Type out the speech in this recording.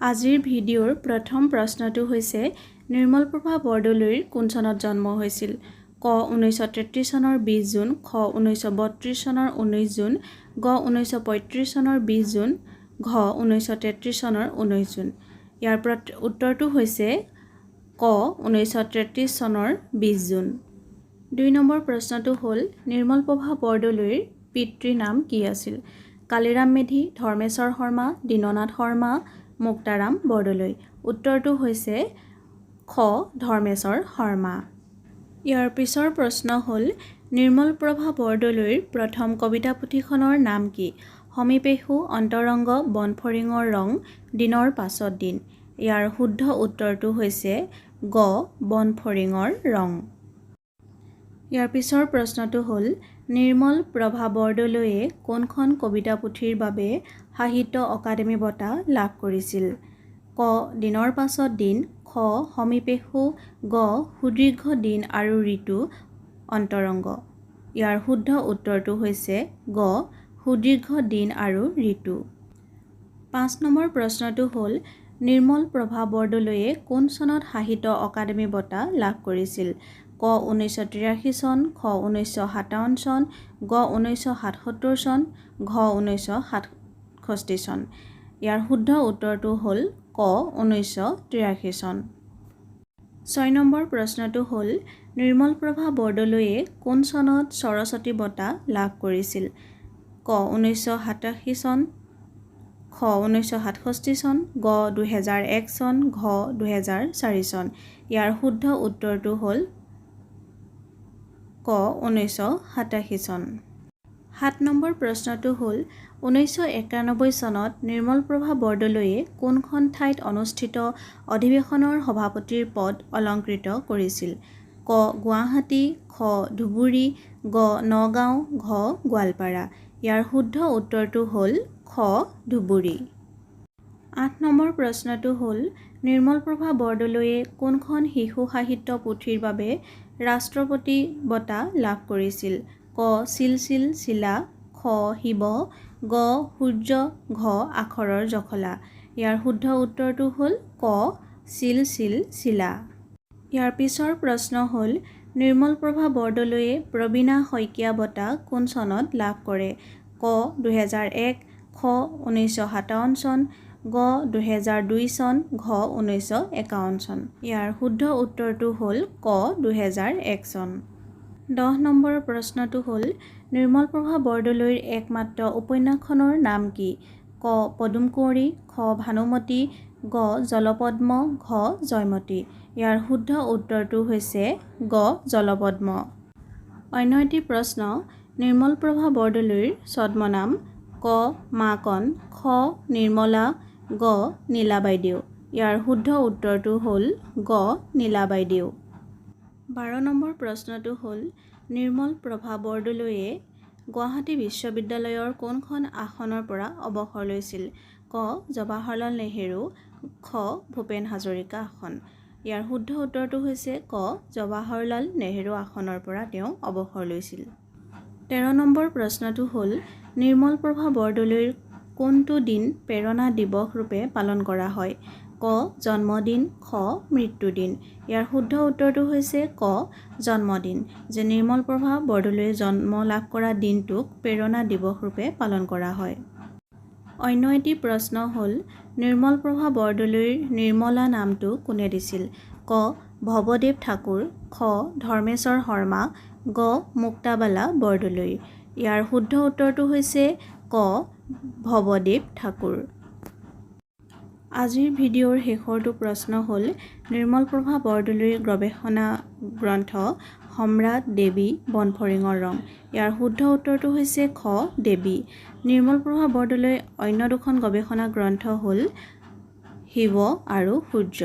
আজিৰ ভিডিঅ'ৰ প্ৰথম প্ৰশ্নটো হৈছে নিৰ্মলপ্ৰভা বৰদলৈৰ কোন চনত জন্ম হৈছিল? ক 1933 চনৰ 20 জুন, খ 1932 চনৰ 19 জুন, গ 1935 চনৰ 20 জুন, ঘ 1933 চনৰ 19 জুন। ইয়াৰ উত্তৰটো হৈছে ক 1933 চনৰ 20 জুন। 2 নম্বৰ প্ৰশ্নটো হ'ল নিৰ্মলপ্ৰভা বৰদলৈৰ পিতৃৰ নাম কি আছিল? কালিৰাম মেধি, ধৰ্মেশ্বৰ শৰ্মা, দীননাথ শৰ্মা, মুক্তাৰাম বৰদলৈ। উত্তৰটো হৈছে খ ধৰ্মেশ্বৰ শৰ্মা। ইয়াৰ পিছৰ প্ৰশ্ন হ'ল নিৰ্মলপ্ৰভা বৰদলৈৰ প্ৰথম কবিতা পুথিখনৰ নাম কি? সমীপেশু, অন্তৰংগ, বনফৰিঙৰ ৰং, দিনৰ পাছত দিন। ইয়াৰ শুদ্ধ উত্তৰটো হৈছে গ বনফৰিঙৰ ৰং। ইয়াৰ পিছৰ প্ৰশ্নটো হ'ল নিৰ্মলপ্ৰভা বৰদলৈয়ে কোনখন কবিতা পুথিৰ বাবে সাহিত্য অকাডেমি বঁটা লাভ কৰিছিল? ক দিনৰ পাছত দিন, খ সমীপেশু, গ সুদীৰ্ঘ দিন আৰু ঋতু, অন্তৰংগ। ইয়াৰ শুদ্ধ উত্তৰটো হৈছে গ সুদীৰ্ঘ দিন আৰু ঋতু। 5 নম্বৰ প্ৰশ্নটো হ'ল নিৰ্মলপ্ৰভা বৰদলৈয়ে কোন চনত সাহিত্য অকাডেমি বঁটা লাভ কৰিছিল? ক 1983 চন, খ 1957 চন, গ 1977 চন, ঘ 1967 চন। ইয়াৰ শুদ্ধ উত্তৰটো হ'ল ক 1983 চন। 6 নম্বৰ প্ৰশ্নটো হ'ল নিৰ্মলপ্ৰভা বৰদলৈয়ে কোন চনত সৰস্বতী বঁটা লাভ কৰিছিল? ক 1987 চন, খ 1967 চন, গ 2001 চন, ঘ 2004 চন। ইয়াৰ শুদ্ধ উত্তৰটো হ'ল ক 1987 চন। 7 নম্বৰ প্ৰশ্নটো হ'ল 1991 চনত নিৰ্মলপ্ৰভা বৰদলৈয়ে কোনখন ঠাইত অনুষ্ঠিত অধিৱেশনৰ সভাপতিৰ পদ অলংকৃত কৰিছিল? ক গুৱাহাটী, খ ধুবুৰী, গ নগাঁও, ঘ গোৱালপাৰা। ইয়াৰ শুদ্ধ উত্তৰটো হ'ল খ ধুবুৰী। 8 নম্বৰ প্ৰশ্নটো হ'ল নিৰ্মলপ্ৰভা বৰদলৈয়ে কোনখন শিশু সাহিত্য পুথিৰ বাবে ৰাষ্ট্ৰপতি বঁটা লাভ কৰিছিল? ক চিলচিল চিলা, খ শিৱ, গ সূৰ্য, ঘ আখৰৰ জখলা। ইয়াৰ শুদ্ধ উত্তৰটো হ'ল ক চিলচিল চিলা। ইয়াৰ পিছৰ প্ৰশ্ন হ'ল নিৰ্মলপ্ৰভা বৰদলৈয়ে প্ৰবীণা শইকীয়া বঁটা কোন চনত লাভ কৰে? ক 2001, খ 1957 চন, গ 2002 চন, ঘ 1951 চন। ইয়াৰ শুদ্ধ উত্তৰটো হ'ল ক 2001 চন। 10 নম্বৰ প্ৰশ্নটো হ'ল নিৰ্মলপ্ৰভা বৰদলৈৰ একমাত্ৰ উপন্যাসখনৰ নাম কি? ক পদুম কুঁৱৰী, খ ভানুমতী, গ জলপদ্ম, ঘ জয়মতী। ইয়াৰ শুদ্ধ উত্তৰটো হৈছে গ জলপদ্ম। অন্য এটি প্ৰশ্ন নিৰ্মলপ্ৰভা বৰদলৈৰ ছদ্মনাম? ক মাকন, খ নিৰ্মলা, গ নীলা বাইদেউ। ইয়াৰ শুদ্ধ উত্তৰটো হ'ল গ নীলা বাইদেউ। 12 নম্বৰ প্ৰশ্নটো হ'ল নিৰ্মলপ্ৰভা বৰদলৈয়ে গুৱাহাটী বিশ্ববিদ্যালয়ৰ কোনখন আসনৰ পৰা অৱসৰ লৈছিল? ক জৱাহৰলাল নেহেৰু, খ ভূপেন হাজৰিকা আসন। ইয়াৰ শুদ্ধ উত্তৰটো হৈছে ক জৱাহৰলাল নেহেৰু আসনৰ পৰা তেওঁ অৱসৰ লৈছিল। 13 নম্বৰ প্ৰশ্নটো হ'ল নিৰ্মলপ্ৰভা বৰদলৈৰ কোনটো দিন প্ৰেৰণা দিৱস ৰূপে পালন কৰা হয়? ক জন্মদিন, খ মৃত্যুদিন। ইয়াৰ শুদ্ধ উত্তৰটো হৈছে ক জন্মদিন, যে নিৰ্মলপ্ৰভা বৰদলৈয়ে জন্ম লাভ কৰা দিনটোক প্ৰেৰণা দিৱস ৰূপে পালন কৰা হয়। অন্য এটি প্ৰশ্ন হ'ল নিৰ্মলপ্ৰভা বৰদলৈৰ নিৰ্মলা নামটো কোনে দিছিল? ক ভৱদেৱ ঠাকুৰ, খ ধৰ্মেশ্বৰ শৰ্মা, গ মুক্তাবালা বৰদলৈ। ইয়াৰ শুদ্ধ উত্তৰটো হৈছে ক ভৱদেৱ ঠাকুৰ। আজিৰ ভিডিঅ'ৰ শেষৰটো প্ৰশ্ন হ'ল নিৰ্মলপ্ৰভা বৰদলৈৰ গৱেষণা গ্ৰন্থ সম্ৰাট, দেৱী, বনফৰিঙৰ ৰং। ইয়াৰ শুদ্ধ উত্তৰটো হৈছে খ দেৱী। নিৰ্মলপ্ৰভা বৰদলৈৰ অন্য দুখন গৱেষণা গ্ৰন্থ হ'ল শিৱ আৰু সূৰ্য।